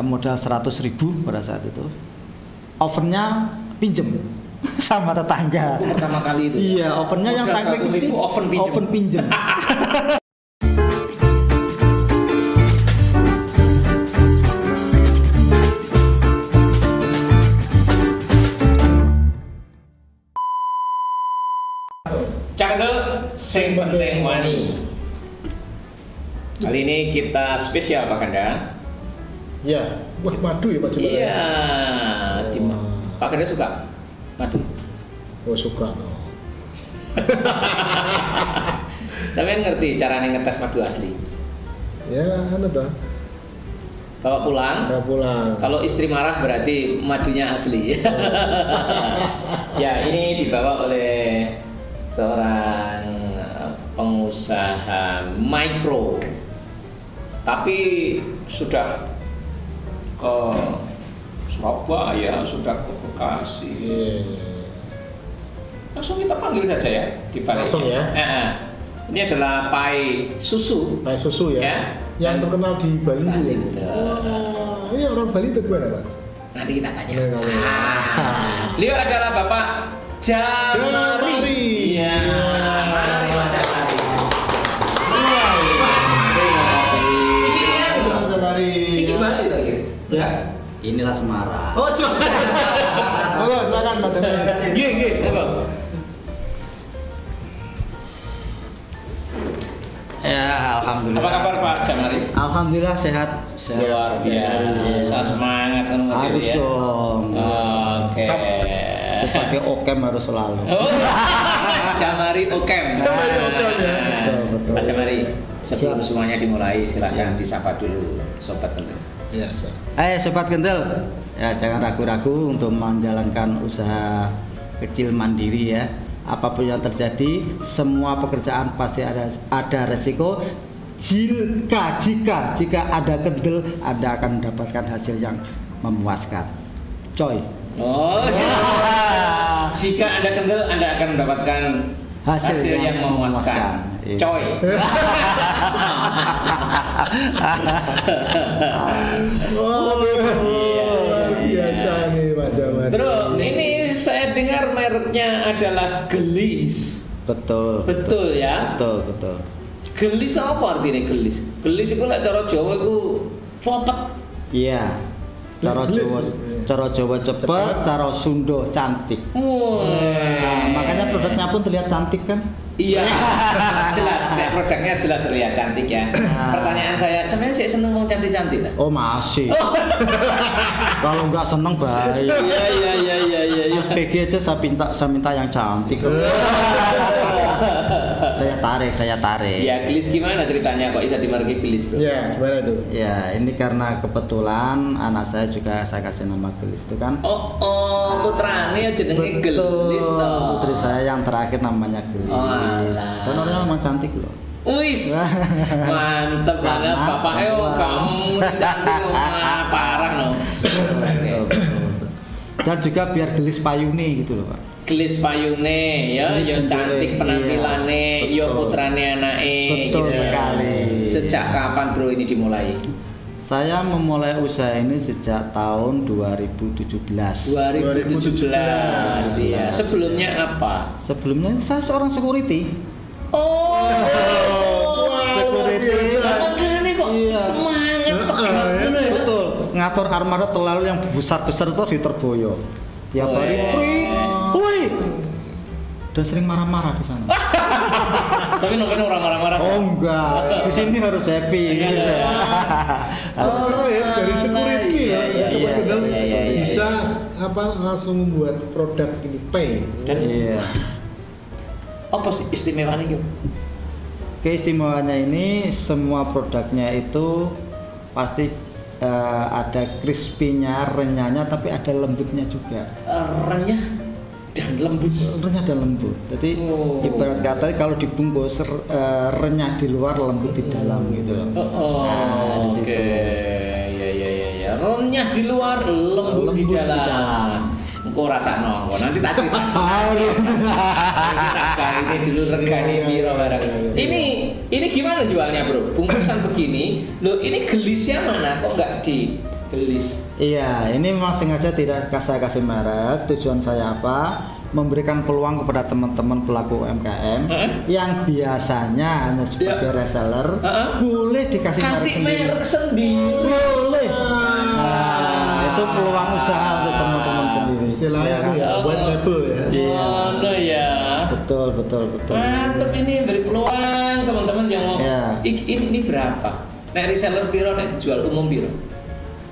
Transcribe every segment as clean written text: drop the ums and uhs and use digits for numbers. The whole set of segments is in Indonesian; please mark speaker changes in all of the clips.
Speaker 1: modal 100.000 pada saat itu. Ovennya pinjem sama tetangga.
Speaker 2: Itu pertama kali itu.
Speaker 1: Iya, ovennya yang tangkring kecil, oven pinjem.
Speaker 2: Cakdel sing penting wani. Kali ini kita spesial Pak Ganda.
Speaker 3: Ya, wah madu ya Pak Jumala.
Speaker 2: Iya, Pak Ganda suka madu.
Speaker 3: Oh suka toh.
Speaker 2: Sampeyan ngerti caranya ngetes madu asli?
Speaker 3: Ya, anu toh.
Speaker 2: Bawa pulang.
Speaker 3: Bawa pulang.
Speaker 2: Kalau istri marah berarti madunya asli. Ya, ini dibawa oleh seorang pengusaha mikro, tapi sudah ke Surabaya, sudah ke Bekasi. Langsung kita panggil saja ya di balik.
Speaker 3: Langsung ya.
Speaker 2: Ini adalah pai susu.
Speaker 3: Pai susu ya. Yang terkenal di Bali itu. Ya? Wah, ini orang Bali itu gimana Pak?
Speaker 2: Nanti kita tanya. Beliau adalah Bapak Jamari. Iya. Mari Mas Jamari. Ini Bali tuh gitu.
Speaker 1: Ya, inilah Semarang.
Speaker 2: Oh, Semarang.
Speaker 3: Halo, silakan Pak Jamari.
Speaker 2: Nggih, coba.
Speaker 1: Ya, alhamdulillah.
Speaker 2: Apa kabar Pak Jamari?
Speaker 1: Alhamdulillah sehat.
Speaker 2: Luar biasa, semangat kan
Speaker 1: Harus
Speaker 2: ya.
Speaker 1: dong.
Speaker 2: Oke.
Speaker 1: Sebagai okem harus selalu.
Speaker 2: Oh, Jamari Okem.
Speaker 3: Jamari Okem ya.
Speaker 1: Betul.
Speaker 2: Pak Jamari, sebelum
Speaker 1: Siap.
Speaker 2: semuanya dimulai silakan disapa dulu Sobat Kentil.
Speaker 3: Iya,
Speaker 1: Sobat Kentil, ya jangan ragu-ragu untuk menjalankan usaha kecil mandiri ya. Apapun yang terjadi, semua pekerjaan pasti ada resiko. Jika ada kendel, Anda akan mendapatkan hasil yang memuaskan. Coy.
Speaker 2: Oh, ya. Jika Anda kendel, Anda akan mendapatkan hasil yang memuaskan. Coy.
Speaker 3: Luar biasa nih Pak Jamari.
Speaker 2: Terus ini saya dengar mereknya adalah Gelis.
Speaker 1: Betul
Speaker 2: Ya.
Speaker 1: Betul.
Speaker 2: Gelis apa artinya gelis? Gelis itu lek cara Jawa itu copet.
Speaker 1: Iya. Cara Jawa cepet, cara Sunda cantik. Nah, makanya produknya pun terlihat cantik kan?
Speaker 2: Iya, jelas. Produknya jelas terlihat cantik ya. Pertanyaan saya, sampean sih seneng wong cantik-cantik tak?
Speaker 1: Oh masih. Kalau nggak seneng baik.
Speaker 2: Iya.
Speaker 1: SPG aja saya minta yang cantik. Daya tarik.
Speaker 2: Ya, Gelis gimana ceritanya kok bisa dimarki Gelis, Bro?
Speaker 3: Ya, gimana itu?
Speaker 1: Ya, ini karena kebetulan anak saya juga saya kasih nama Gelis itu kan.
Speaker 2: Oh, putrane jenenge Gelis toh.
Speaker 1: Putri saya yang terakhir namanya Gelis. Dan orangnya memang cantik loh.
Speaker 2: Wis, mantep banget bapaknya kamu cantik parah no.
Speaker 1: Betul. Dan juga biar gelis payune gitu loh Pak.
Speaker 2: Gelis payune ya, yo cantik penampilane, yo putrane anake.
Speaker 1: Betul sekali.
Speaker 2: Sejak kapan Bro ini dimulai?
Speaker 1: Saya memulai usaha ini sejak tahun 2017.
Speaker 2: 2017 ya. Sebelumnya apa?
Speaker 1: Sebelumnya saya seorang security.
Speaker 2: Oh,
Speaker 1: security.
Speaker 2: Makanya kok semangat tekan.
Speaker 1: Betul. Ngatur armada terlalu yang besar-besar itu di Terboyo. Tiap hari woi. Dan sering marah-marah di sana.
Speaker 2: Tapi nongkrong orang marah-marah.
Speaker 1: Oh enggak, di sini harus happy.
Speaker 3: Dari security ya,
Speaker 1: iya,
Speaker 3: bisa langsung membuat produk ini pay.
Speaker 2: Dan
Speaker 1: iya.
Speaker 2: Apa sih istimewanya yuk?
Speaker 1: Keistimewaannya ini semua produknya itu pasti ada crispy-nya, renyahnya, tapi ada lembutnya juga.
Speaker 2: Renyah dan lembut.
Speaker 1: Renyah dan lembut. Jadi ibarat kata kalau dibungkus renyah di luar, lembut di dalam gitu loh.
Speaker 2: Di situ. Ya. Renyah di luar, lembut di dalam. Engko rasakno, nanti tak cerita. Ini dulu regane piro barang. Ini gimana jualnya, Bro? Bungkusan begini. Loh, ini gelisnya mana kok enggak di gelis.
Speaker 1: Iya, ini memang sengaja tidak saya kasih merek. Tujuan saya apa? Memberikan peluang kepada teman-teman pelaku UMKM yang biasanya hanya sebagai reseller, boleh dikasih
Speaker 2: merek sendiri.
Speaker 1: Boleh. Nah, itu peluang usaha untuk teman-teman sendiri.
Speaker 3: Istilahnya ya, white label ya.
Speaker 1: Iya.
Speaker 2: Ya.
Speaker 1: Betul.
Speaker 2: Mantap, ini beri peluang teman-teman yang mau. Ini berapa? Nek reseller piro, nek dijual umum piro?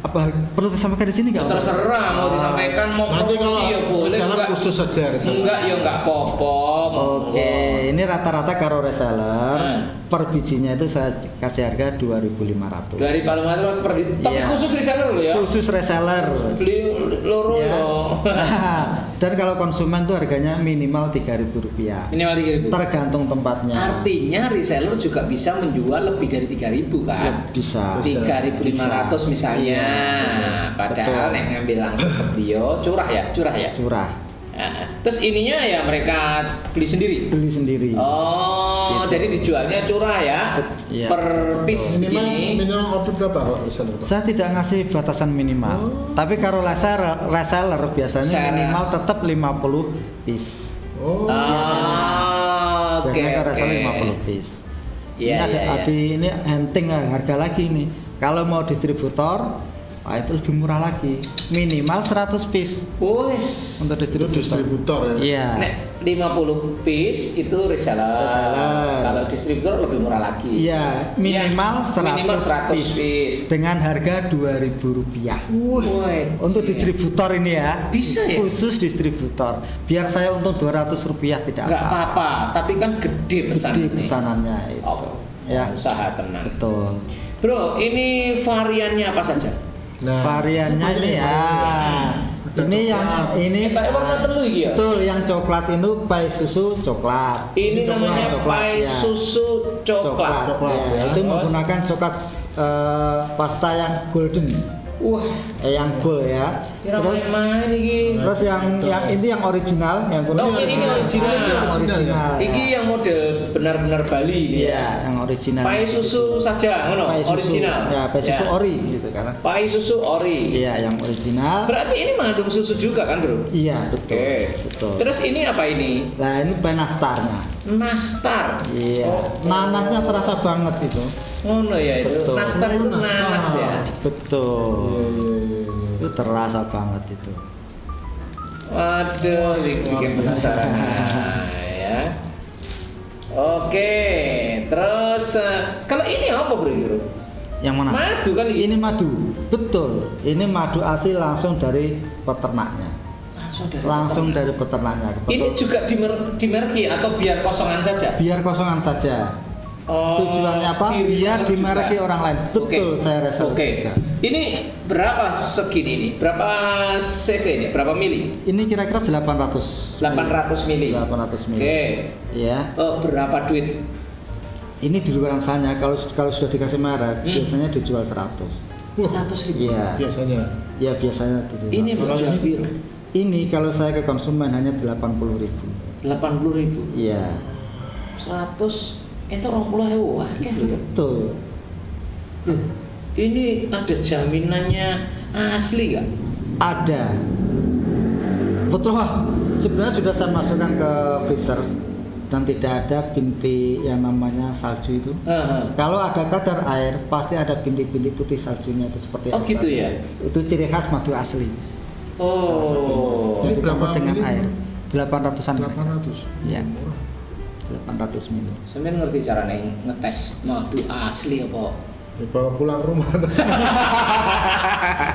Speaker 1: Apa perlu disampaikan di sini nggak?
Speaker 2: Terserah mau disampaikan, mau
Speaker 3: nanti kalau
Speaker 2: ya boleh.
Speaker 3: reseller khusus saja.
Speaker 2: Enggak ya enggak apa-apa.
Speaker 1: Oke, ini rata-rata karo reseller per bijinya itu saya kasih harga 2.500.
Speaker 2: 2.500 per biji. Tapi khusus reseller loh ya.
Speaker 1: Khusus reseller.
Speaker 2: Beli loro
Speaker 1: ya.
Speaker 2: loh.
Speaker 1: Dan kalau konsumen tuh harganya minimal Rp3.000.
Speaker 2: Minimal 3.000.
Speaker 1: Tergantung tempatnya.
Speaker 2: Artinya reseller juga bisa menjual lebih dari 3.000 kan?
Speaker 1: Bisa.
Speaker 2: 3.500 misalnya. Padahal yang ngambil langsung ke beliau curah ya.
Speaker 1: Curah.
Speaker 2: Terus ininya ya mereka beli sendiri. Oh, gitu. Jadi dijualnya curah ya. Per piece
Speaker 3: minimal order berapa kalau reseller?
Speaker 1: Saya tidak ngasih batasan minimal. Tapi kalau reseller biasanya minimal tetap 50 piece. Biasanya kalau reseller 50 piece. Ini hunting harga lagi nih. Kalau mau distributor, itu lebih murah lagi, minimal 100 piece. Untuk distributor
Speaker 3: ya.
Speaker 1: Iya.
Speaker 2: 50 piece itu reseller. Kalau distributor lebih murah lagi.
Speaker 1: Iya, minimal 100 piece dengan harga Rp2.000. Untuk distributor ini ya.
Speaker 2: Bisa ya?
Speaker 1: Khusus distributor. Biar saya untung Rp200 tidak
Speaker 2: apa-apa. Tapi kan gede pesanannya.
Speaker 1: Gede pesanannya itu. Ya.
Speaker 2: Usaha tenang.
Speaker 1: Betul.
Speaker 2: Bro, ini variannya apa saja?
Speaker 1: Variannya ini betul yang coklat itu pai susu coklat.
Speaker 2: Ini namanya pai susu coklat.
Speaker 1: Itu menggunakan coklat pasta yang golden. Yang gold ya. Terus yang ini yang original, yang kuning.
Speaker 2: Ini original. Ini yang model benar-benar Bali.
Speaker 1: Iya, yang original.
Speaker 2: Pai susu saja, original.
Speaker 1: Ya, pai susu ori gitu kan.
Speaker 2: Pai susu ori.
Speaker 1: Iya, yang original.
Speaker 2: Berarti ini mengandung susu juga kan, Bro?
Speaker 1: Iya, betul.
Speaker 2: Terus ini apa ini?
Speaker 1: Nah, ini pai nastarnya.
Speaker 2: Nastar.
Speaker 1: Iya. Nanasnya terasa banget itu.
Speaker 2: Ya itu. Nastar itu nanas ya.
Speaker 1: Betul. Itu terasa banget itu.
Speaker 2: Waduh, bikin penasaran ya. Oke, terus kalau ini apa bro?
Speaker 1: Yang mana?
Speaker 2: Madu kan?
Speaker 1: Ini madu, betul. Ini madu asli langsung dari peternaknya. Langsung dari peternaknya. Betul.
Speaker 2: Ini juga dimerki atau biar kosongan saja?
Speaker 1: Biar kosongan saja. Tujuannya apa? Biar dimerki orang lain. Betul, saya rasa.
Speaker 2: Ini berapa segini ini? Berapa cc ini? Berapa mili?
Speaker 1: Ini kira-kira 800 mili. Ya.
Speaker 2: Berapa duit?
Speaker 1: Ini di luar sana kalau sudah dikasih merek biasanya dijual 100.000. Iya. Biasanya.
Speaker 2: Ini menjual biru.
Speaker 1: Ini kalau saya ke konsumen hanya 80.000.
Speaker 2: 80.000?
Speaker 1: Iya.
Speaker 2: 100 itu 20.000.
Speaker 1: Betul.
Speaker 2: Ini ada jaminannya asli nggak?
Speaker 1: Ada. Betul. Sebenarnya sudah saya masukkan ke freezer dan tidak ada bintik yang namanya salju itu. Kalau ada kadar air pasti ada bintik-bintik putih saljunya itu seperti
Speaker 2: es. Gitu ya.
Speaker 1: Itu ciri khas madu asli. Yang dicampur dengan air. 800-an. 800. Ya. 800 mili.
Speaker 2: Sampeyan ngerti caranya ngetes madu asli apa?
Speaker 3: Bawa pulang rumah.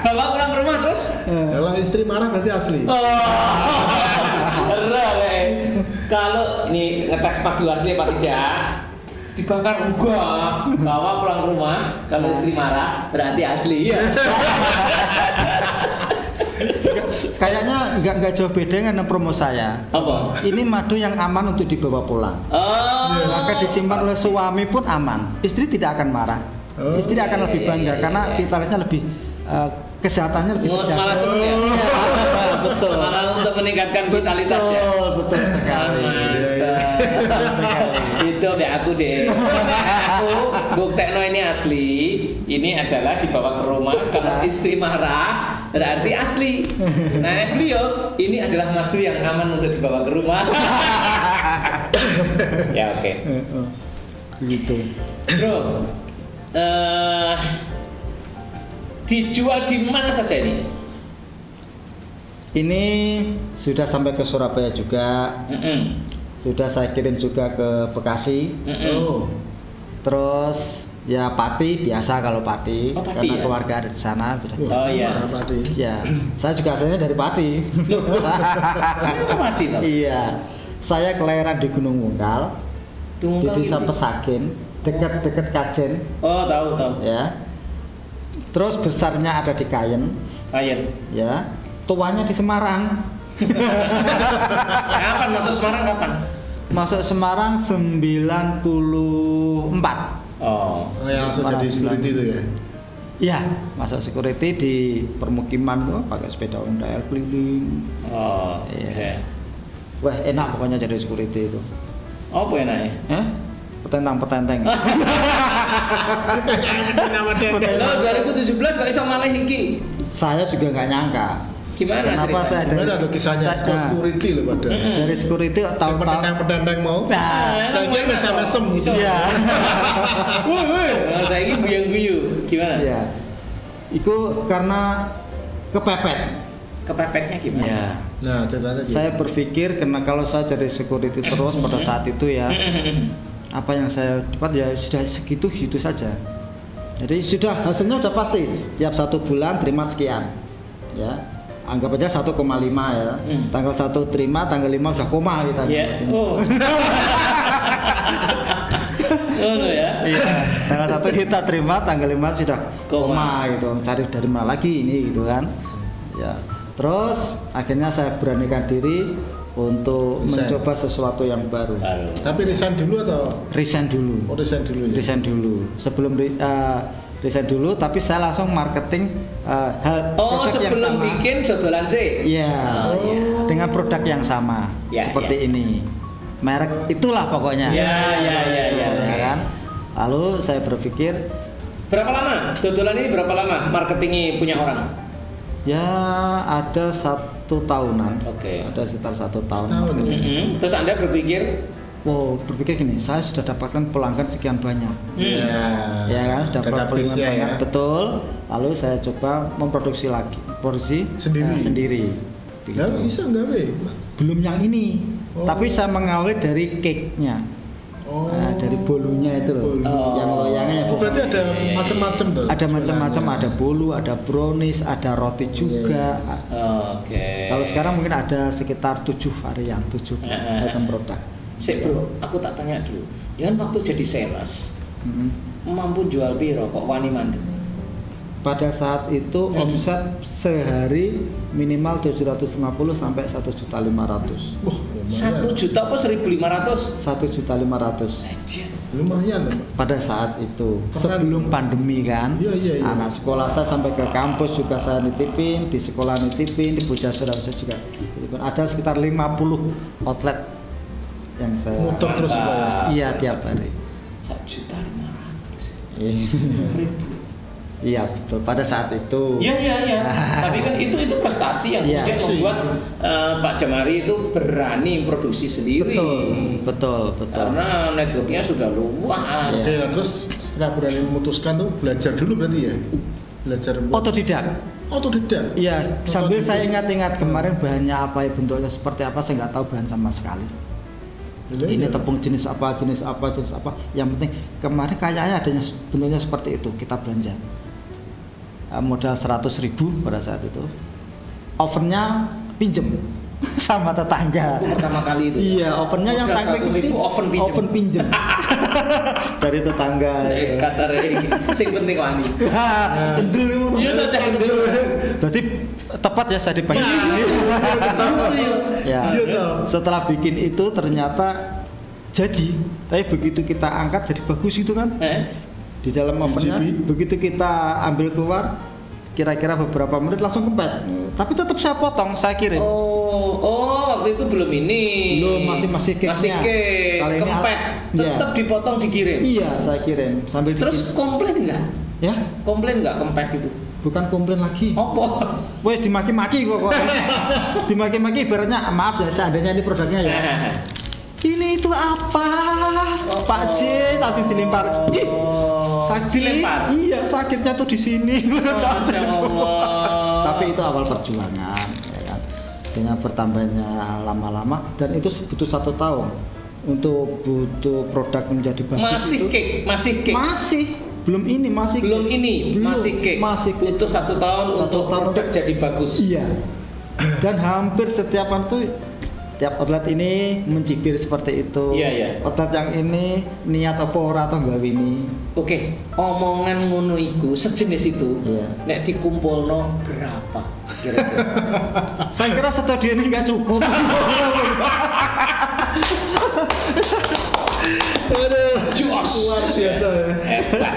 Speaker 2: Bawa pulang rumah terus?
Speaker 3: Kalau istri marah berarti asli.
Speaker 2: Kalau ini ngetes madu asli apa tidak? Dibakar enggak, bawa pulang rumah. Kalau istri marah berarti asli ya.
Speaker 1: Kayaknya nggak jauh beda dengan promo saya.
Speaker 2: Apa?
Speaker 1: Ini madu yang aman untuk dibawa pulang. Maka disimpan oleh suami pun aman. Istri tidak akan marah. Istri akan lebih bangga karena vitalitasnya lebih kesehatannya lebih terjaga.
Speaker 2: Malah seneng ya.
Speaker 1: Betul.
Speaker 2: Malah untuk meningkatkan vitalitas ya.
Speaker 1: Betul sekali.
Speaker 2: Itu biar aku deh. Aku buktekno ini asli. Ini adalah dibawa ke rumah. Kalau istri marah berarti asli. Nah beliau ini adalah madu yang aman untuk dibawa ke rumah. Ya oke.
Speaker 1: Gitu.
Speaker 2: Bro, dijual di mana saja ini?
Speaker 1: Ini sudah sampai ke Surabaya juga. Sudah saya kirim juga ke Bekasi. Terus ya Pati biasa kalau Pati, karena
Speaker 2: ya?
Speaker 1: keluarga ada di sana.
Speaker 2: Oh iya.
Speaker 3: Pati.
Speaker 1: Ya, saya juga asalnya dari Pati.
Speaker 2: Pati toh?
Speaker 1: Iya, saya kelahiran di Gunung Mungkal, di Desa Pesakin, dekat Kajen.
Speaker 2: Oh tahu.
Speaker 1: Ya. Terus besarnya ada di Kayen. Ya. Tuanya di Semarang.
Speaker 2: Kapan masuk Semarang kapan?
Speaker 1: Masuk Semarang 94.
Speaker 2: Oh,
Speaker 3: yang langsung jadi security itu ya?
Speaker 1: Iya, masuk security di permukiman tuh pakai sepeda ondel keliling.
Speaker 2: Oh, iya.
Speaker 1: Wah, enak pokoknya jadi security itu.
Speaker 2: Apa enaknya?
Speaker 1: Petentang-petenteng.
Speaker 2: Lo 2017 kok iso malah iki?
Speaker 1: Saya juga nggak nyangka.
Speaker 2: Gimana
Speaker 1: Kenapa
Speaker 2: ceritanya?
Speaker 1: saya
Speaker 3: Gimana tuh kisahnya security loh pada?
Speaker 1: Dari security tahun-tahun.
Speaker 3: Pedang-pedang mau?
Speaker 1: Nah,
Speaker 3: saya kira mesem-mesem.
Speaker 1: Iya.
Speaker 2: Woi, saya ini buyang-buyu. Gimana?
Speaker 1: Iya. Itu karena kepepet.
Speaker 2: Kepepetnya gimana?
Speaker 1: Ya.
Speaker 3: Nah, ceritanya gitu.
Speaker 1: Saya berpikir karena kalau saya jadi security terus pada saat itu ya, apa yang saya dapat ya sudah segitu saja. Jadi sudah hasilnya sudah pasti. Tiap 1 bulan terima sekian. Ya. Anggap aja 1,5 ya. Tanggal 1 terima, tanggal 5 sudah koma kita.
Speaker 2: Iya. Oh. Oh ya.
Speaker 1: Iya. Tanggal 1 kita terima, tanggal 5 sudah koma gitu. Cari dari mana lagi ini gitu kan. Ya. Terus akhirnya saya beranikan diri untuk mencoba sesuatu yang baru.
Speaker 3: Tapi resign dulu atau?
Speaker 1: Resign dulu.
Speaker 3: Oh, resign dulu ya.
Speaker 1: Resign dulu. Sebelum resign dulu, tapi saya langsung marketing hal produk yang
Speaker 2: sebelum
Speaker 1: sama.
Speaker 2: Bikin dodolan sih.
Speaker 1: Iya.
Speaker 2: Iya.
Speaker 1: Dengan produk yang sama.
Speaker 2: Ya,
Speaker 1: seperti ini. Merek itulah pokoknya.
Speaker 2: Ya.
Speaker 1: Kan? Lalu saya berpikir
Speaker 2: Berapa lama? Dodolan ini berapa lama marketingnya punya orang?
Speaker 1: ya ada 1 tahunan.
Speaker 2: Oke.
Speaker 1: Ada sekitar 1 tahun.
Speaker 2: Terus Anda berpikir
Speaker 1: Berpikir gini, saya sudah dapatkan pelanggan sekian banyak. Ya kan, sudah pelanggan banyak, betul. Lalu saya coba memproduksi lagi, produksi sendiri.
Speaker 3: Nggak bisa nggak be?
Speaker 1: Belum yang ini, tapi saya mengawali dari cake-nya. Nah, dari bolunya itu loh, yang loyangnya.
Speaker 3: Berarti ada macam-macam tuh.
Speaker 1: Ada macam-macam, ada bolu, ada brownies, ada roti juga.
Speaker 2: Oke.
Speaker 1: Kalau sekarang mungkin ada sekitar 7 varian, 7 item produk.
Speaker 2: Sik bro, aku tak tanya dulu. Dengan waktu jadi sales, mampu jual piro kok wani mandek?
Speaker 1: Pada saat itu omset sehari minimal 750 sampai 1.500.000.
Speaker 2: 1 juta apa 1.500?
Speaker 1: 1.500.000.
Speaker 3: Lumayan.
Speaker 1: Pada saat itu sebelum pandemi kan.
Speaker 3: Iya.
Speaker 1: Anak sekolah saya sampai ke kampus juga saya nitipin, di sekolah nitipin, di Pujasera saya juga nitipin. Ada sekitar 50 outlet yang saya
Speaker 3: muter terus ya.
Speaker 1: Iya, tiap hari.
Speaker 2: 1.500.000.
Speaker 1: Iya betul, pada saat itu.
Speaker 2: Iya. Tapi kan itu prestasi yang kemudian membuat Pak Jamari itu berani produksi sendiri.
Speaker 1: Betul.
Speaker 2: Karena networknya sudah luas.
Speaker 3: Oke, terus setelah berani memutuskan tuh belajar dulu berarti ya? Belajar
Speaker 1: Otodidak. Iya, sambil saya ingat-ingat kemarin bahannya apa, bentuknya seperti apa, saya nggak tahu bahan sama sekali. Ini tepung jenis apa. Yang penting kemarin kayaknya adanya bentuknya seperti itu, kita belanja. Modal 100.000 pada saat itu. Ovennya pinjem sama tetangga.
Speaker 2: Itu pertama kali itu.
Speaker 1: Iya, ovennya yang tangkring kecil. Oven pinjem. Dari tetangga.
Speaker 2: Kata sing penting wani.
Speaker 1: Kendel.
Speaker 2: Iya tuh cek kendel.
Speaker 1: Berarti tepat ya saya dipanggil. Ya. Setelah bikin itu ternyata jadi. Tapi begitu kita angkat jadi bagus itu kan. Di dalam ovennya begitu kita ambil keluar kira-kira beberapa menit langsung kempes. Tapi tetap saya potong, saya kirim.
Speaker 2: Waktu itu belum ini.
Speaker 1: Belum, masih cake-nya.
Speaker 2: Masih cake, kempet. Tetap dipotong dikirim.
Speaker 1: Iya, saya kirim sambil
Speaker 2: Terus komplain enggak?
Speaker 1: Ya?
Speaker 2: Komplain enggak kempet gitu?
Speaker 1: Bukan komplain lagi.
Speaker 2: Apa?
Speaker 1: Wes dimaki-maki kok. Dimaki-maki ibaratnya maaf ya seandainya ini produknya ya. Ini itu apa? Pak J tapi dilempar. Ih, sakit.
Speaker 2: Dilempar.
Speaker 1: Iya, sakitnya tuh di sini.
Speaker 2: Allah.
Speaker 1: Tapi itu awal perjuangan ya kan. Dengan bertambahnya lama-lama dan itu butuh 1 tahun untuk butuh produk menjadi bagus.
Speaker 2: Masih cake.
Speaker 1: Belum ini masih
Speaker 2: cake. Butuh 1 tahun untuk produk jadi bagus.
Speaker 1: Iya. Dan hampir setiap tiap outlet ini mencibir seperti itu.
Speaker 2: Iya.
Speaker 1: Outlet yang ini niat apa ora atau gawe ini.
Speaker 2: Oke, omongan ngono iku sejenis itu.
Speaker 1: Iya.
Speaker 2: Nek dikumpulno berapa kira-kira?
Speaker 1: Saya kira stadion ini nggak cukup.
Speaker 2: Jos.
Speaker 3: Luar biasa ya.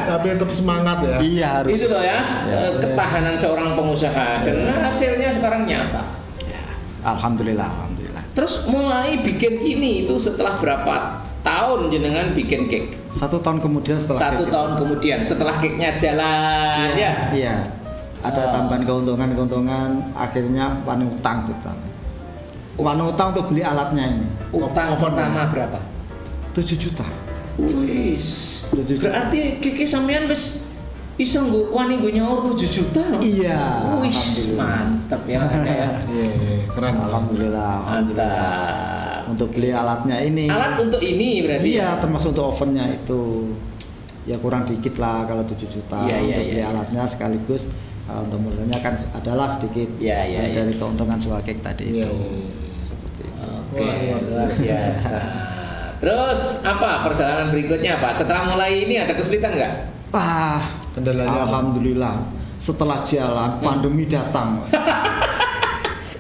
Speaker 3: Tapi tetap semangat ya.
Speaker 1: Iya harus.
Speaker 2: Itu loh ya, ketahanan seorang pengusaha dan hasilnya sekarang nyata.
Speaker 1: Ya, alhamdulillah.
Speaker 2: Terus mulai bikin ini itu setelah berapa tahun jenengan bikin cake?
Speaker 1: 1 tahun kemudian setelah
Speaker 2: 1 tahun kemudian setelah cake-nya jalan ya.
Speaker 1: Iya. Ada tambahan keuntungan akhirnya utang untuk beli alatnya ini.
Speaker 2: Utang pertama berapa?
Speaker 1: 7 juta.
Speaker 2: Wis. Berarti cake sampean wis iso wani nggo nyaur 7 juta no?
Speaker 1: Iya.
Speaker 2: Wis mantap ya.
Speaker 3: Iya, keren.
Speaker 1: Alhamdulillah.
Speaker 2: Mantap.
Speaker 1: Untuk beli alatnya ini.
Speaker 2: Alat untuk ini berarti.
Speaker 1: Iya, termasuk untuk ovennya itu. Ya kurang dikit lah kalau 7 juta untuk beli alatnya sekaligus untuk modalnya kan adalah sedikit dari keuntungan jual cake tadi itu. Seperti itu.
Speaker 2: Oke, luar biasa. Terus apa perjalanan berikutnya Pak? Setelah mulai ini ada kesulitan nggak?
Speaker 3: Kendalanya
Speaker 1: alhamdulillah setelah jalan pandemi datang.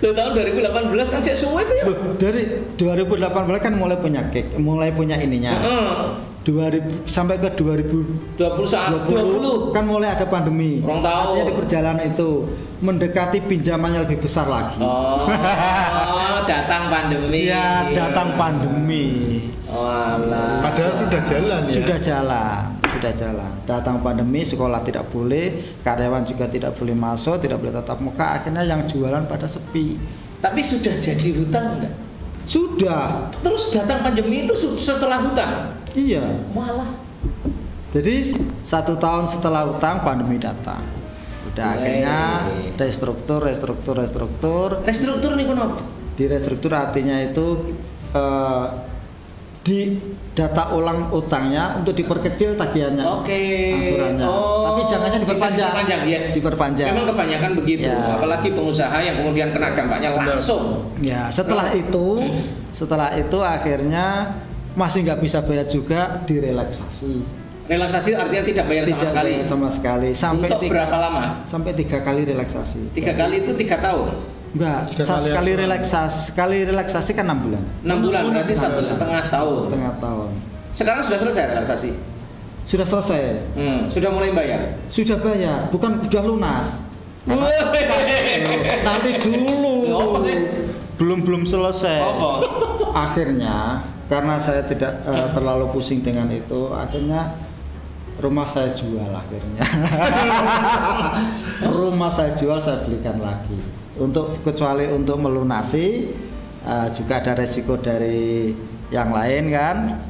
Speaker 2: Loh, tahun 2018 kan sih suwe itu ya?
Speaker 1: Dari 2018 kan mulai punya ininya. 2000 sampai ke 2020 kan mulai ada pandemi. Artinya di perjalanan itu mendekati pinjamannya lebih besar lagi.
Speaker 2: Datang pandemi.
Speaker 1: Ya, datang pandemi.
Speaker 3: Padahal sudah jalan ya.
Speaker 1: Sudah jalan. Datang pandemi, sekolah tidak boleh, karyawan juga tidak boleh masuk, tidak boleh tatap muka. Akhirnya yang jualan pada sepi.
Speaker 2: Tapi sudah jadi hutang enggak?
Speaker 1: Sudah.
Speaker 2: Terus datang pandemi itu setelah hutang?
Speaker 1: Iya.
Speaker 2: Malah.
Speaker 1: Jadi 1 tahun setelah hutang pandemi datang. Udah akhirnya restruktur.
Speaker 2: Restruktur nih kenapa?
Speaker 1: Di restruktur artinya itu di data ulang utangnya untuk diperkecil tagihannya, angsurannya. Tapi jangannya diperpanjang. Diperpanjang.
Speaker 2: Memang kebanyakan begitu, apalagi pengusaha yang kemudian kena dampaknya langsung.
Speaker 1: Ya, setelah itu akhirnya masih nggak bisa bayar juga, direlaksasi.
Speaker 2: Relaksasi artinya tidak bayar sama sekali.
Speaker 1: Sampai
Speaker 2: untuk berapa lama?
Speaker 1: Sampai 3 kali relaksasi.
Speaker 2: 3 kali itu 3 tahun.
Speaker 1: Enggak, sekali relaksasi kan 6 bulan.
Speaker 2: 6 bulan berarti 1,5 tahun.
Speaker 1: 1,5 tahun.
Speaker 2: Sekarang sudah selesai relaksasi?
Speaker 1: Sudah selesai.
Speaker 2: Sudah mulai bayar?
Speaker 1: Sudah bayar, bukan sudah lunas. Nanti dulu. Belum selesai. Akhirnya karena saya tidak terlalu pusing dengan itu, akhirnya rumah saya jual akhirnya. Rumah saya jual, saya belikan lagi. Kecuali untuk melunasi juga ada resiko dari yang lain kan.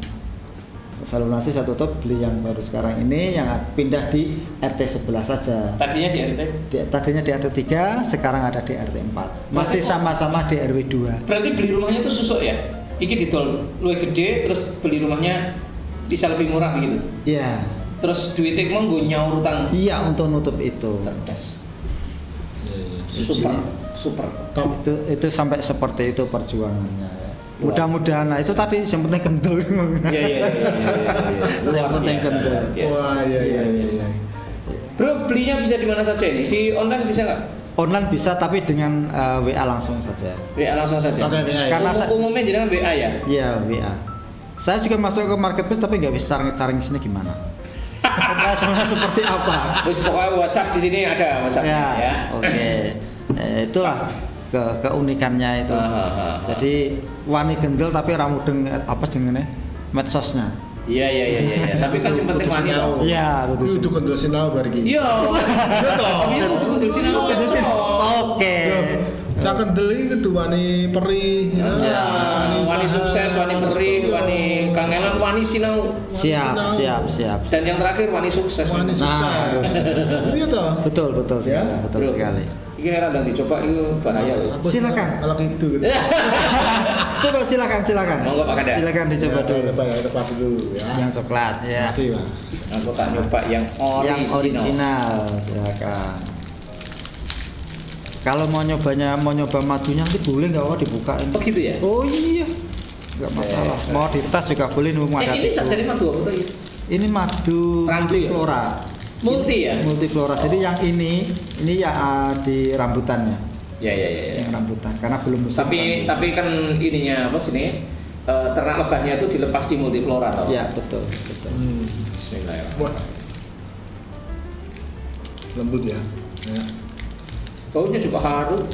Speaker 1: Saya lunasi, saya tutup, beli yang baru sekarang ini yang pindah di RT sebelah saja.
Speaker 2: Tadinya di RT?
Speaker 1: Tadinya di RT 3, sekarang ada di RT 4. Masih sama-sama di RW 2.
Speaker 2: Berarti beli rumahnya itu susuk ya? Iki didol luwih gede, terus beli rumahnya bisa lebih murah begitu?
Speaker 1: Iya.
Speaker 2: Terus duitnya mau gue nyaur utang?
Speaker 1: Iya, untuk nutup itu.
Speaker 2: Cerdas. Super.
Speaker 1: Top. Itu sampai seperti itu perjuangannya ya. Mudah-mudahan lah, itu tadi yang penting kendel.
Speaker 2: Iya.
Speaker 1: Yang penting kendel.
Speaker 3: Wah, iya.
Speaker 2: Bro, belinya bisa di mana saja ini? Di online bisa nggak?
Speaker 1: Online bisa, tapi dengan WA langsung saja.
Speaker 2: WA langsung saja.
Speaker 1: Karena
Speaker 2: umumnya dengan WA ya?
Speaker 1: Iya, WA. Saya juga masuk ke marketplace tapi nggak bisa cara ngisinya gimana. Operasional seperti apa?
Speaker 2: Terus pokoknya WhatsApp di sini ada WhatsApp ya.
Speaker 1: Oke. Itulah keunikannya itu. Jadi wani gendel tapi ra mudeng apa jenenge medsosnya.
Speaker 2: Iya. Tapi kan sing penting wani to.
Speaker 1: Iya,
Speaker 3: kudu gendel sinau bar iki.
Speaker 2: Iya. Iya toh. Iya kudu gendel sinau.
Speaker 1: Oke.
Speaker 3: Cak kendel iki kudu wani perih,
Speaker 2: ya. Wani sukses, wani perih, wani kangelan, wani sinau.
Speaker 1: Siap.
Speaker 2: Dan yang terakhir wani sukses.
Speaker 3: Wani sukses. Iya toh?
Speaker 1: Betul sekali, betul sekali.
Speaker 2: Ini rada dicoba itu bahaya.
Speaker 1: Silakan.
Speaker 3: Kalau gitu.
Speaker 1: Coba silakan.
Speaker 2: Monggo Pak Kada.
Speaker 1: Silakan dicoba dulu.
Speaker 3: Coba dulu ya.
Speaker 1: Yang coklat ya.
Speaker 3: Makasih, Pak.
Speaker 2: Aku tak nyoba yang
Speaker 1: original. Silakan. Kalau mau nyoba madunya nanti boleh nggak mau dibukain.
Speaker 2: Oh gitu ya?
Speaker 1: Oh iya. Nggak masalah. Mau ditas juga boleh nunggu ada.
Speaker 2: Ini jadi madu apa tuh?
Speaker 1: Ini madu multiflora. Multiflora. Jadi yang ini ya di rambutannya.
Speaker 2: Ya.
Speaker 1: Yang rambutan karena belum musim.
Speaker 2: Tapi kan ininya apa sini? Ternak lebahnya itu dilepas di multiflora toh?
Speaker 1: Iya, betul.
Speaker 2: Bismillahirrahmanirrahim.
Speaker 3: Lembut ya.
Speaker 2: Baunya juga harum.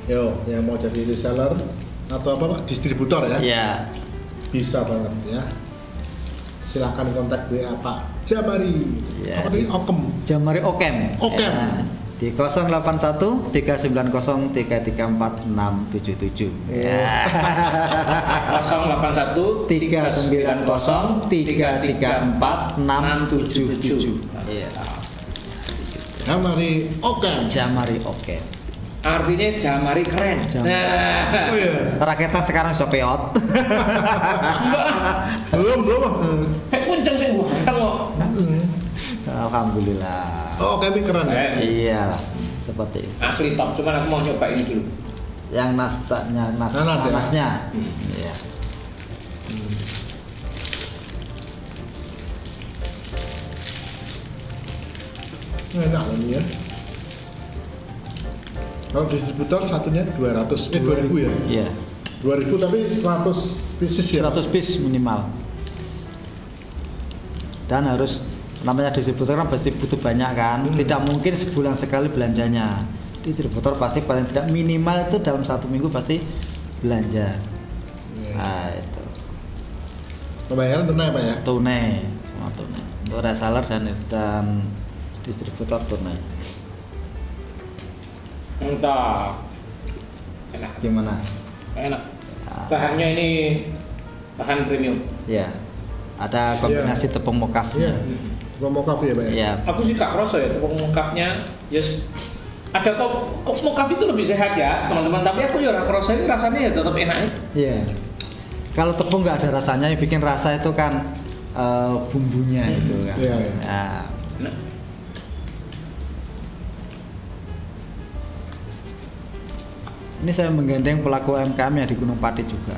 Speaker 3: Yo, yang mau jadi reseller atau apa Pak? Distributor ya?
Speaker 1: Iya.
Speaker 3: Bisa banget ya. Silahkan kontak WA Pak Jamari.
Speaker 1: Ya,
Speaker 3: apa tadi?
Speaker 1: Jamari Okem.
Speaker 3: Ya,
Speaker 1: di 081 390 334 677. Ya.
Speaker 2: 081
Speaker 1: 390 334 677. Iya.
Speaker 3: Jamari Okem.
Speaker 2: Artinya Jamari keren.
Speaker 1: Nah.
Speaker 3: Oh iya.
Speaker 1: Raketan sekarang sudah peot.
Speaker 3: belum.
Speaker 2: Kenceng sih gua kok.
Speaker 1: Alhamdulillah.
Speaker 3: Oh, kami keren ya.
Speaker 1: Iya, seperti itu.
Speaker 2: Asli top, cuman aku mau nyoba ini dulu.
Speaker 1: Yang nasnya. Iya.
Speaker 3: Enak ini ya. Kalau distributor satunya 200, 2000 ya?
Speaker 1: Iya.
Speaker 3: 2000 tapi 100 pieces ya?
Speaker 1: 100 piece minimal. Dan harus namanya distributor kan pasti butuh banyak kan. Tidak mungkin sebulan sekali belanjanya. Distributor pasti paling tidak minimal itu dalam 1 minggu pasti belanja. Nah itu.
Speaker 3: Pembayaran tunai Pak ya?
Speaker 1: Tunai, semua tunai. Untuk reseller dan distributor tunai.
Speaker 2: Entah. Enak.
Speaker 1: Gimana?
Speaker 2: Enak. Bahannya ini bahan premium.
Speaker 1: Ya. Ada kombinasi tepung mokafnya.
Speaker 3: Tepung mokaf ya Pak ya?
Speaker 1: Iya.
Speaker 2: Aku sih gak kerasa ya tepung mokafnya. Yes. Ada kok mokaf itu lebih sehat ya teman-teman. Tapi aku ya kerasa ini rasanya ya tetap enak.
Speaker 1: Iya. Kalau tepung nggak ada rasanya, yang bikin rasa itu kan bumbunya itu kan.
Speaker 3: Iya.
Speaker 2: Nah.
Speaker 1: Ini saya menggandeng pelaku UMKM yang di Gunung Pati juga.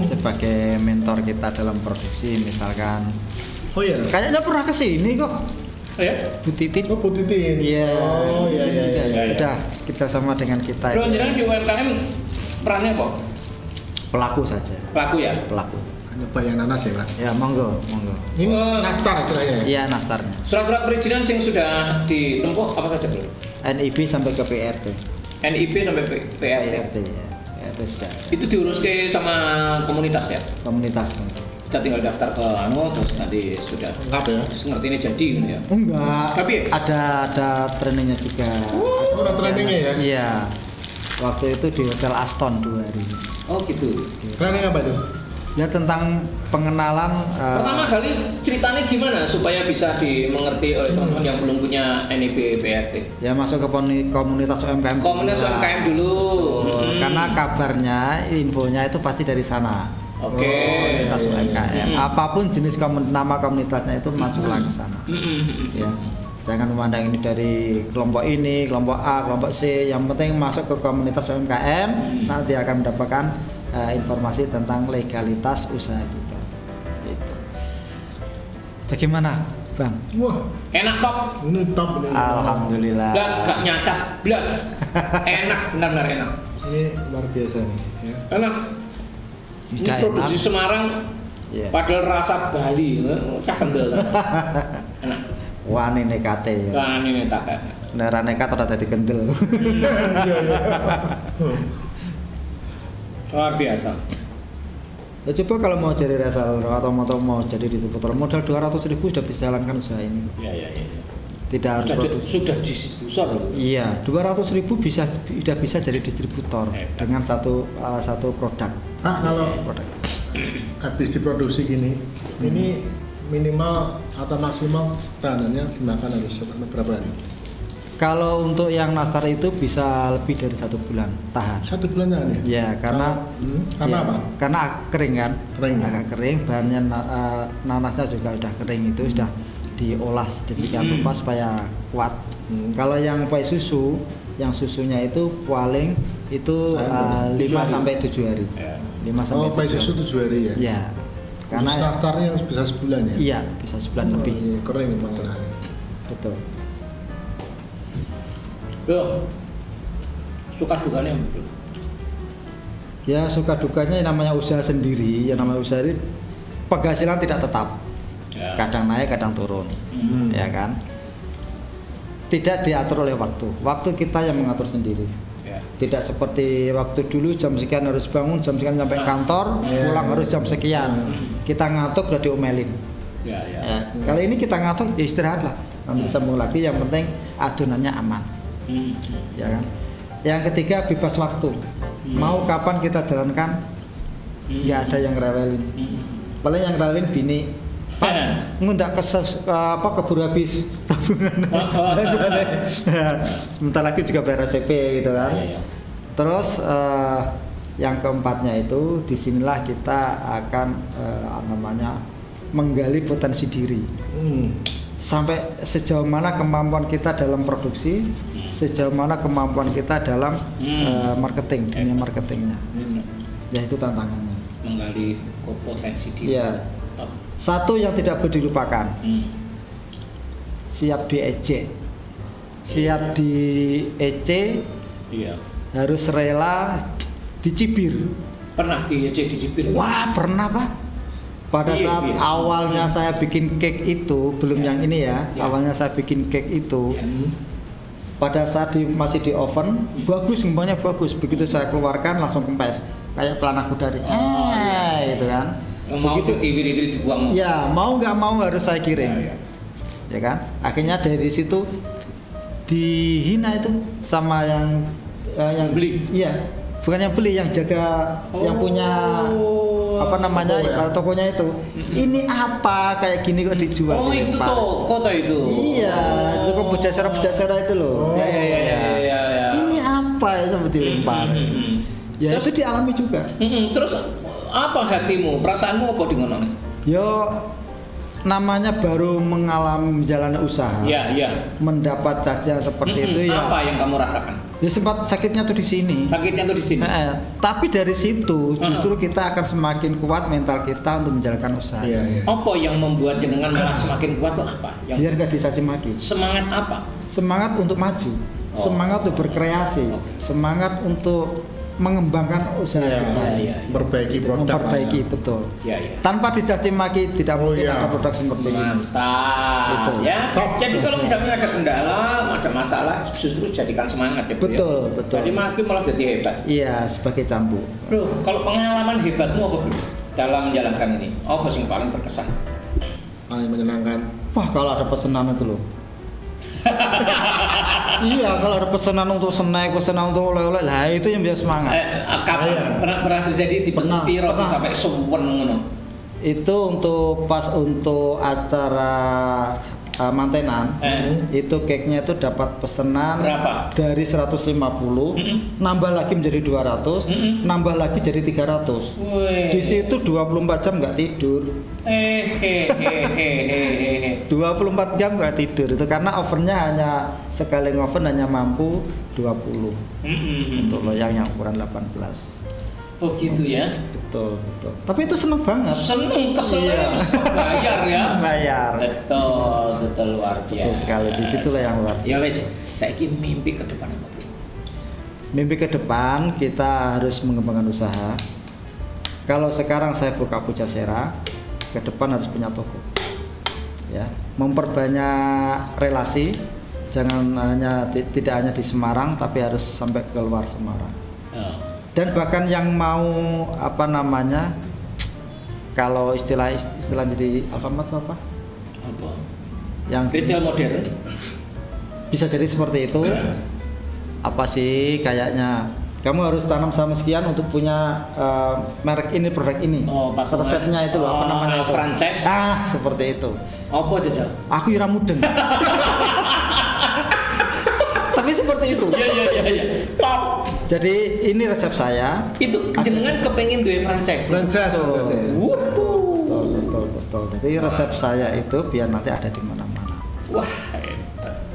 Speaker 1: Sebagai mentor kita dalam produksi, misalkan.
Speaker 3: Oh iya.
Speaker 1: Kayaknya pernah kesini kok.
Speaker 2: Oh ya?
Speaker 1: Bu Titin.
Speaker 3: Oh Bu Titin.
Speaker 1: Iya.
Speaker 3: Oh iya.
Speaker 1: Udah kita sama dengan kita.
Speaker 2: Bro, jangan di UMKM perannya apa?
Speaker 1: Pelaku saja.
Speaker 2: Pelaku ya?
Speaker 1: Pelaku.
Speaker 3: Nyoba yang nanas ya Pak?
Speaker 1: Ya monggo.
Speaker 3: Ini nastar istilahnya ya?
Speaker 1: Iya nastarnya.
Speaker 2: Surat-surat perizinan yang sudah ditempuh apa saja bro?
Speaker 1: NIB sampai ke PRT.
Speaker 2: NIB sampai PRT.
Speaker 1: PRT ya. PRT sudah.
Speaker 2: Itu diurus ke sama komunitas ya?
Speaker 1: Komunitas.
Speaker 2: Kita tinggal daftar ke terus nanti sudah.
Speaker 3: Lengkap ya?
Speaker 2: Terus ngerti ini jadi gitu ya?
Speaker 1: Enggak.
Speaker 2: Tapi
Speaker 1: ada trainingnya juga.
Speaker 3: Ada trainingnya ya?
Speaker 1: Iya. Waktu itu di Hotel Aston 2 hari.
Speaker 2: oh gitu.
Speaker 3: Training apa itu?
Speaker 1: Ya tentang pengenalan.
Speaker 2: Pertama kali ceritanya gimana supaya bisa dimengerti oleh teman-teman yang belum punya NIB PRT?
Speaker 1: Ya masuk ke komunitas UMKM.
Speaker 2: Komunitas UMKM dulu.
Speaker 1: Karena kabarnya, infonya itu pasti dari sana.
Speaker 2: Oke.
Speaker 1: Komunitas UMKM. Apapun jenis nama komunitasnya itu masuklah ke sana. Ya. Jangan memandang ini dari kelompok ini, kelompok A, kelompok C. Yang penting masuk ke komunitas UMKM, nanti akan mendapatkan informasi tentang legalitas usaha kita. Gitu. Bagaimana, Bang?
Speaker 3: Wah,
Speaker 2: Enak top.
Speaker 3: ini top ini.
Speaker 1: Alhamdulillah.
Speaker 2: Blas gak nyacat, blas. Enak, benar-benar enak.
Speaker 3: Ini luar biasa nih. Ya.
Speaker 2: Enak. Ini produksi Semarang.
Speaker 1: Yeah.
Speaker 2: Padahal rasa Bali, cak kendel. Enak.
Speaker 1: Wani nekate ya.
Speaker 2: Wani nekate.
Speaker 1: Nera nekat ora dadi kendel.
Speaker 2: Luar biasa.
Speaker 1: Ya, coba kalau mau jadi reseller atau mau jadi distributor modal 200.000 sudah bisa jalankan usaha ini.
Speaker 2: Iya.
Speaker 1: Tidak harus
Speaker 2: sudah distributor loh.
Speaker 1: Iya, 200.000 sudah bisa jadi distributor dengan satu produk.
Speaker 3: Nah, kalau habis diproduksi gini, ini minimal atau maksimal tahanannya dimakan harus berapa hari?
Speaker 1: Kalau untuk yang nastar itu bisa lebih dari 1 bulan tahan.
Speaker 3: 1 bulan tahan ya?
Speaker 1: Ya, karena
Speaker 3: apa?
Speaker 1: Karena kering kan?
Speaker 3: Kering.
Speaker 1: Agak kering, bahannya nanasnya juga udah kering, itu sudah diolah sedemikian rupa supaya kuat. Kalau yang pai susu, yang susunya itu paling itu 5 sampai 7 hari. 5 sampai 7
Speaker 3: pai susu 7 hari ya?
Speaker 1: Ya. Karena
Speaker 3: nastarnya bisa sebulan ya?
Speaker 1: Iya, bisa sebulan lebih.
Speaker 3: Iya, kering memang.
Speaker 1: Betul.
Speaker 2: Yo, suka dukanya betul.
Speaker 1: Ya suka dukanya yang namanya usaha sendiri, yang namanya usaha ini penghasilan tidak tetap, kadang naik kadang turun, ya kan? Tidak diatur oleh waktu kita yang mengatur sendiri. Tidak seperti waktu dulu jam sekian harus bangun, jam sekian sampai kantor, pulang harus jam sekian. Kita ngantuk udah diomelin. Ya. Kali ini kita ngantuk ya istirahat lah, nanti sambung lagi. Yang penting adonannya aman. Ya kan. Yang ketiga bebas waktu. Mau kapan kita jalankan, ya ada yang rewelin. Paling yang rewelin bini, Pak, ngundak keburu habis tabungan. Sebentar lagi juga bayar SPP gitu kan. Terus yang keempatnya itu disinilah kita akan menggali potensi diri. Sampai sejauh mana kemampuan kita dalam produksi, sejauh mana kemampuan kita dalam marketing, dunia marketingnya. Ya itu tantangannya.
Speaker 2: Menggali potensi diri.
Speaker 1: Ya. Satu yang tidak boleh dilupakan. Siap diejek. Siap diejek.
Speaker 2: Iya.
Speaker 1: Harus rela dicibir.
Speaker 2: Pernah dicibir?
Speaker 1: Wah, pernah, Pak. Pada saat awalnya saya bikin cake itu, belum yang ini ya. Awalnya saya bikin cake itu. Pada saat masih di oven, bagus, semuanya bagus. Begitu saya keluarkan langsung kempes, kayak pelana kuda gitu kan.
Speaker 2: Mau diwiri-wiri dibuang.
Speaker 1: Ya, mau nggak mau harus saya kirim. Ya kan? Akhirnya dari situ dihina itu sama yang
Speaker 2: beli.
Speaker 1: Iya. Bukan yang beli, yang jaga, yang punya tokonya itu. Ini apa kayak gini kok dijual?
Speaker 2: Itu toko itu.
Speaker 1: Iya, toko bujasera itu loh.
Speaker 2: Ya.
Speaker 1: Ini apa ya seperti lempar? Ya terus, itu dialami juga.
Speaker 2: Terus apa hatimu, perasaanmu apa di ngono?
Speaker 1: Yo namanya baru mengalami menjalani usaha.
Speaker 2: Iya.
Speaker 1: Mendapat cacian seperti itu ya.
Speaker 2: Apa yang kamu rasakan?
Speaker 1: Ya sempat sakitnya tuh di sini. Tapi dari situ justru kita akan semakin kuat mental kita untuk menjalankan usaha.
Speaker 2: Apa yang membuat jenengan malah semakin kuat tuh apa?
Speaker 1: Biar nggak dicaci maki.
Speaker 2: Semangat apa?
Speaker 1: Semangat untuk maju. Semangat untuk berkreasi. Semangat untuk mengembangkan usaha kita,
Speaker 3: memperbaiki produk,
Speaker 1: betul. Tanpa dicaci maki tidak mungkin ada produk seperti ini.
Speaker 2: Mantap. Ya. Jadi kalau misalnya ada kendala, ada masalah, justru jadikan semangat ya.
Speaker 1: Betul.
Speaker 2: Jadi maki malah jadi hebat.
Speaker 1: Iya, sebagai cambuk.
Speaker 2: Bro, kalau pengalaman hebatmu apa bro dalam menjalankan ini? Apa sih paling berkesan?
Speaker 3: Paling menyenangkan.
Speaker 1: Wah, kalau ada pesanan itu loh. Iya, kalau ada pesanan untuk snack, pesanan untuk oleh-oleh, lah itu yang biasa semangat.
Speaker 2: Pernah terjadi di pesan piro sampai suwen ngono.
Speaker 1: Itu untuk acara mantenan, itu cake-nya itu dapat pesanan
Speaker 2: berapa?
Speaker 1: Dari 150, nambah lagi menjadi 200, nambah lagi jadi 300. Di situ 24 jam nggak tidur. 24 jam nggak tidur itu karena ovennya hanya sekali ngoven hanya mampu 20 untuk loyang yang ukuran 18.
Speaker 2: Oh gitu ya.
Speaker 1: Betul. Tapi itu seneng banget.
Speaker 2: Keselnya bayar ya.
Speaker 1: Bayar.
Speaker 2: Betul luar biasa.
Speaker 1: Betul sekali. Di situlah yang luar biasa.
Speaker 2: Ya wes, saiki mimpi ke depan apa?
Speaker 1: Mimpi ke depan kita harus mengembangkan usaha. Kalau sekarang saya buka Pujasera, ke depan harus punya toko. Ya, memperbanyak relasi, jangan tidak hanya di Semarang, tapi harus sampai keluar Semarang. Dan bahkan yang mau kalau istilah jadi Alfamart itu apa? Yang
Speaker 2: retail modern.
Speaker 1: Bisa jadi seperti itu. Apa sih kayaknya kamu harus tanam sama sekian untuk punya merek ini, produk ini.
Speaker 2: Pas
Speaker 1: resepnya itu loh, apa namanya itu?
Speaker 2: Franchise.
Speaker 1: Seperti itu.
Speaker 2: Apa jajal?
Speaker 1: Aku ira mudeng. Tapi seperti itu.
Speaker 2: Iya. Top.
Speaker 1: Jadi ini resep saya.
Speaker 2: Itu jenengan kepengen duwe franchise.
Speaker 3: Franchise.
Speaker 1: Betul. Jadi resep saya itu biar nanti ada di mana-mana.
Speaker 2: Wah.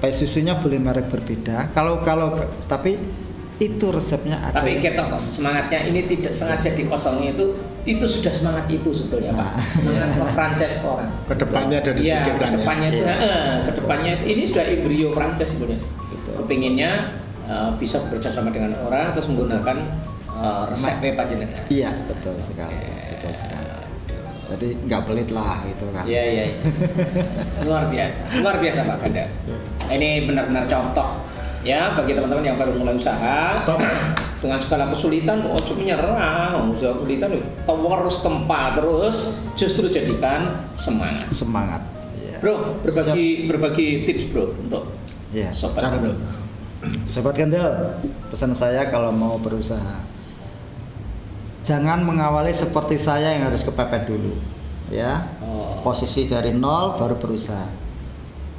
Speaker 1: Pie susunya boleh merek berbeda. Kalau tapi itu resepnya ada.
Speaker 2: Tapi kita kok semangatnya ini tidak sengaja dikosongi itu sudah semangat itu sebetulnya Pak. Semangat franchise orang.
Speaker 3: Kedepannya ada dipikirkan ya.
Speaker 2: Kedepannya ini sudah embrio franchise sebenarnya. Kepinginnya bisa bekerja sama dengan orang terus menggunakan resep panjenengan.
Speaker 1: Iya betul sekali. Jadi nggak pelit lah gitu kan.
Speaker 2: Iya. Luar biasa Pak Ganda. Ini benar-benar contoh. Ya, bagi teman-teman yang baru mulai usaha, dengan segala kesulitan, menyerah, kesulitan, terus tempat terus, justru jadikan semangat.
Speaker 1: Yeah.
Speaker 2: Bro, berbagi tips bro untuk sobat Kendel.
Speaker 1: Sobat Kendel, pesan saya kalau mau berusaha, jangan mengawali seperti saya yang harus kepepet dulu, ya. Posisi dari nol baru berusaha.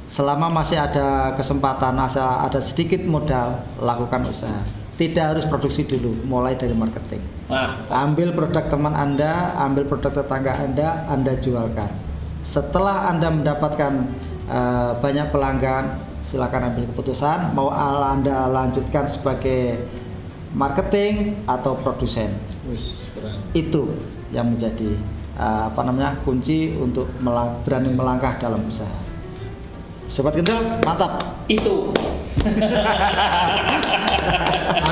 Speaker 1: Selama masih ada kesempatan, ada sedikit modal, lakukan usaha. Tidak harus produksi dulu, mulai dari marketing. Ambil produk teman Anda, ambil produk tetangga Anda jualkan. Setelah Anda mendapatkan banyak pelanggan, silakan ambil keputusan mau Anda lanjutkan sebagai marketing atau produsen. Itu yang menjadi kunci untuk berani melangkah dalam usaha. Sobat Kendel, mantap.
Speaker 2: Itu.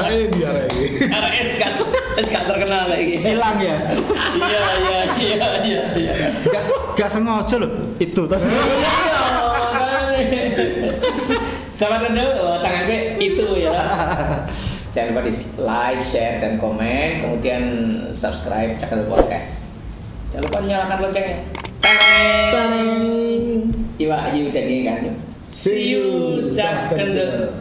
Speaker 3: Ini dia lagi.
Speaker 2: SK terkenal lagi.
Speaker 1: Hilang ya.
Speaker 2: Iya.
Speaker 1: Gak sengaja loh itu.
Speaker 2: Sobat Kendel, tangan gue itu ya. Jangan lupa di like, share, dan komen. Kemudian subscribe Cak Kendel Podcast. Jangan lupa nyalakan loncengnya. Iwa udah gini kan. See you Cak Kendel.